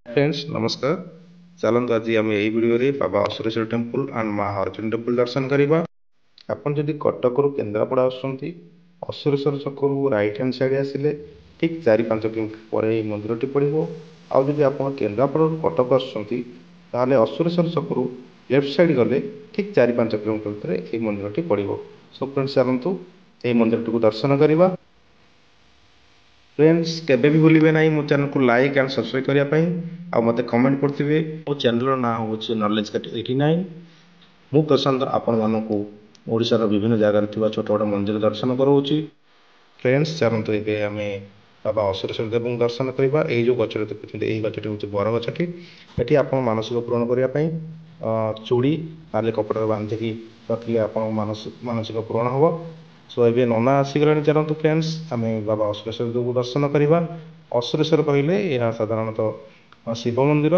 Friends नमस्कार। चलते आज आम यही भिडियो बाबा असुरेश्वर टेम्पल एंड माँ हरचंडी टेम्पल दर्शन करवा। आपन जदि कटक रु केन्द्रापड़ा आसुचंती असुरेश्वर छकरू राइट हैंड साइड आसिले ठीक 4-5 किलोमीटर पर मंदिर टी पड़ो। आउ जदि आप केन्द्रापड़ा कटक आसुचंती ताहले असुरेश्वर छकरू लेफ्ट साइड गले ठीक 4-5 किलोमीटर पर यह मंदिर टी पड़ो। सो फ्रेंड्स चलतु यह मंदिर टी दर्शन करवा। फ्रेंड्स केबे भी भूलिए ना मो चैनल को लाइक एंड सब्सक्राइब करने आ मत कमेंट करते। मो चैनल ना हूँ नॉलेज कट 89। मु प्रशांत आपण मानक ओडिशार विभिन्न जगार छोट छोट मंदिर दर्शन कराऊँगी। फ्रेंड्स चलते ये आम बाबा असुरेश्वर देव दर्शन करवा। ये जो गचर देखते यही गचटी हूँ बर गछटी। ये आप मानसिक पूरण करने चूड़ी नाले कपड़ा बांधिकी रखिले आप मानसिक पूरण हम। सो ये नना आसीगले चलते फ्रेंड्स आम बाबा असुरेश्वर देव दर्शन करवा। असुरेश्वर कहले यह साधारणतः शिव मंदिर।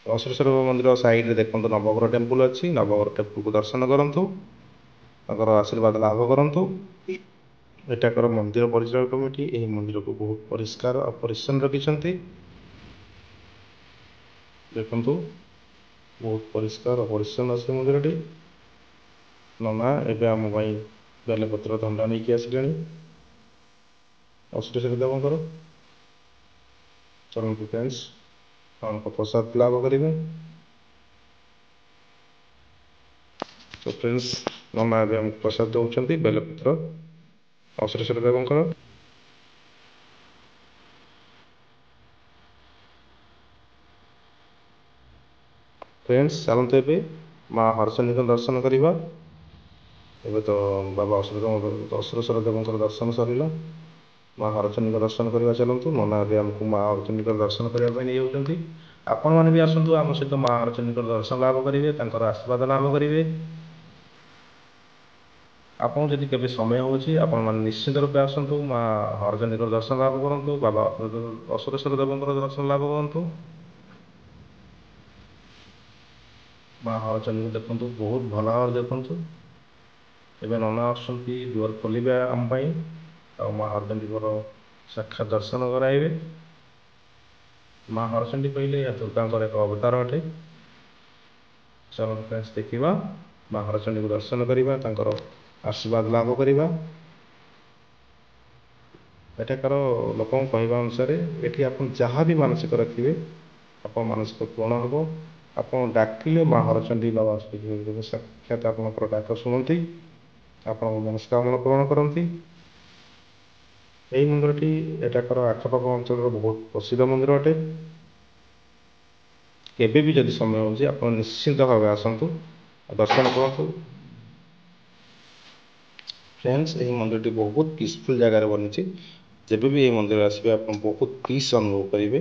असुरेश्वर मंदिर साइड रे देखो नवग्रह टेम्पल अच्छी। नवग्रह टेम्पल को दर्शन करूँ आशीर्वाद लाभ करूँ। एटाकर मंदिर परिचालन कमिटी यह मंदिर को बहुत परिष्कार और परिच्छन्न रखिंट। देखु बहुत परिष्कार और परिच्छन्न अच्छे मंदिर। नना एवं आम बेलपत्र धंडा नहीं आसिले असुरेश्वर देवकर। चलते फ्रेंड्स प्रसाद लाभ करेंगे। तो फ्रेंड्स नना एवं प्रसाद दौरान बेलपत्र असुरेश्वर देवकर। फ्रेंड्स चलते ए माँ हरचंडी दर्शन करवा। एवं तो बाबा असुरेश्वर देवकर दर्शन सरला। माँ हरचंडी दर्शन करवा चलतु। नना आमको माँ हरचंडी दर्शन करने नहीं जाती। आपण मैंने भी आसतु आम सहित माँ हरचंडी दर्शन लाभ करेंगे आशीर्वाद लाभ करेंगे। आपको जदि केवे समय होची आपण माने निश्चित रूप आसतु माँ हरचंडी दर्शन लाभ करूँ। बाबा असुरेश्वर देवकर दर्शन लाभ करूँ। माँ हरचंडी देखु बहुत भल भाव देखु। एवं नना आसुँच दुआर खोलिए आम माँ हरचंडी साक्षात दर्शन कराइबे। माँ हरचंडी कहले या दुर्गा एक अवतार अटे। चलो फ्रेंड्स देखा माँ हरचंडी को दर्शन करवा आशीर्वाद लाभ करवा। एठाकर लोक कहवा अनुसार ये आप जहाँ भी मानसिक रखिए आप मानसिक पूर्ण हम। आप डाकिले माँ हरचंडी बाबा साक्षात आप डाक शुणती आप मनस्कामना पूरण करती। यही मंदिरटी एठाकर आखपाख अंचल बहुत प्रसिद्ध मंदिर अटे। केबे भी जदि समय हो आप निश्चिंत भाव आसतु दर्शन करूँ। फ्रेंड्स यही मंदिर बहुत पीसफुल जगार बनी। जब भी ये मंदिर आसबे आप बहुत पीस अनुभव करेंगे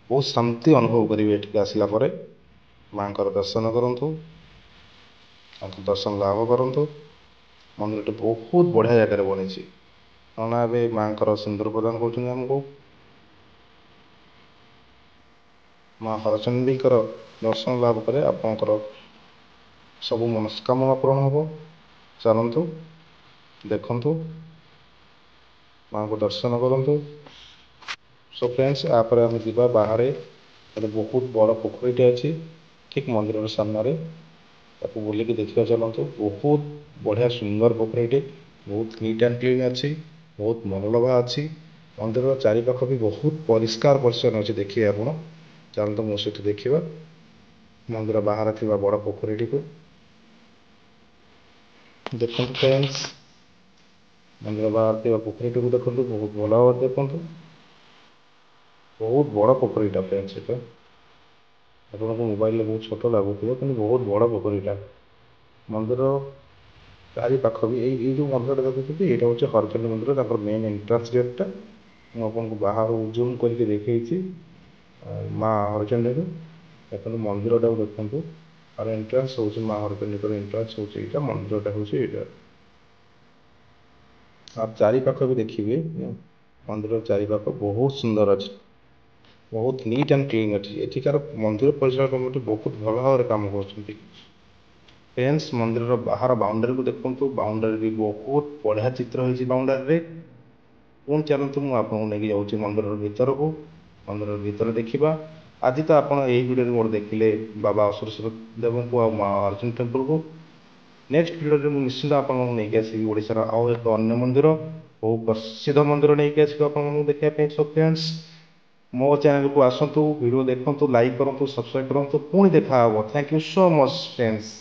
बहुत शांति अनुभव करेंगे। ये आसला माँ दर्शन करूँ दर्शन लाभ करूँ। मंदिर बहुत बढ़िया जगार बनी। नना ए माँ सिंदूर प्रदान कर माँ हरचंडी दर्शन लाभ करे आपंकर सब मनस्कामना पूरण हम। चलतु देखु माँ को दर्शन करूँ। सो फ्रेंड्स आप जा बाहर बहुत बड़ पोखरीटे अच्छी ठीक मंदिर सामने बुलिक देखा। चलतु बहुत बढ़िया सुंदर पोखरीटे बहुत नीट एंड क्लीन अच्छी बहुत मनोलोभा अच्छी। मंदिर चारिपाख भी बहुत परिष्कार परिच्छन्न अच्छे देखिए आप। चलते मो सहित देखा मंदिर बाहर थी बड़ पोखरीटी को देखते फ्रेंड्स। मंदिर बाहर थी पोखरीटी को देखते बहुत भल भाव देखु बहुत बड़ पोखरीटा फ्रेंड्स। ये आपको मोबाइल बहुत छोट लगुव कि बहुत बड़ पोखरीटा। मंदिर चारिपाख भी ये जो मंदिर देखते ये हूँ हरचंडी मंदिर मेन एंट्रांस गेटा। मुझे बाहर जूम करके देखी माँ हरचंडी देखो मंदिर टाक देखु और एंट्रांस हूँ माँ हरचंडी एंट्रांस हूँ मंदिरटा हूँ यहाँ। आप चारिपाख भी देखिए मंदिर चारिपाख बहुत सुंदर अच्छे बहुत नीट एंड क्लीन अच्छी। एठिकार मंदिर परिचालन कमिटी बहुत भल भाव कम कर। फ्रेंड्स मंदिर बाहर बाउंड्री को देखो बाउंड्री भी बहुत बढ़िया चित्र होती बाउंड्री पुणी चलते मुझे आपको नहीं जाऊँगी मंदिर भीतर को। ମନ୍ଦିର ଭିତରେ ଦେଖିବା। ଆଜି ତ ଆପଣ ଏହି ଭିଡ଼ିଓରେ ମୋର ଦେଖିଲେ ବାବା ଅସୁରେଶ୍ୱର ଦେବଙ୍କୁ ଆଉ ମା ଅର୍ଜୁନ ଟେମ୍ପଲକୁ। ନେକ୍ସଟ ଭିଡ଼ିଓରେ ମୁଁ ନିଶ୍ଚିନ୍ତ ଆପଣଙ୍କୁ ନେଇକି ଆସିବି ଓଡ଼ିଶାର ଆଉ ଏକ ଅନ୍ୟ ମନ୍ଦିର, ବହୁ ପ୍ରସିଦ୍ଧ ମନ୍ଦିର ନେଇକି ଆସିବି ଆପଣମାନଙ୍କୁ ଦେଖିବା ପାଇଁ। ସୋ ଫ୍ରେଣ୍ଡସ୍, ମୋ ଚ୍ୟାନେଲକୁ ଆସନ୍ତୁ, ଭିଡ଼ିଓ ଦେଖନ୍ତୁ, ଲାଇକ୍ କରନ୍ତୁ, ସବସ୍କ୍ରାଇବ୍ କରନ୍ତୁ। ପୁଣି ଦେଖା ହେବ। Thank you so much friends.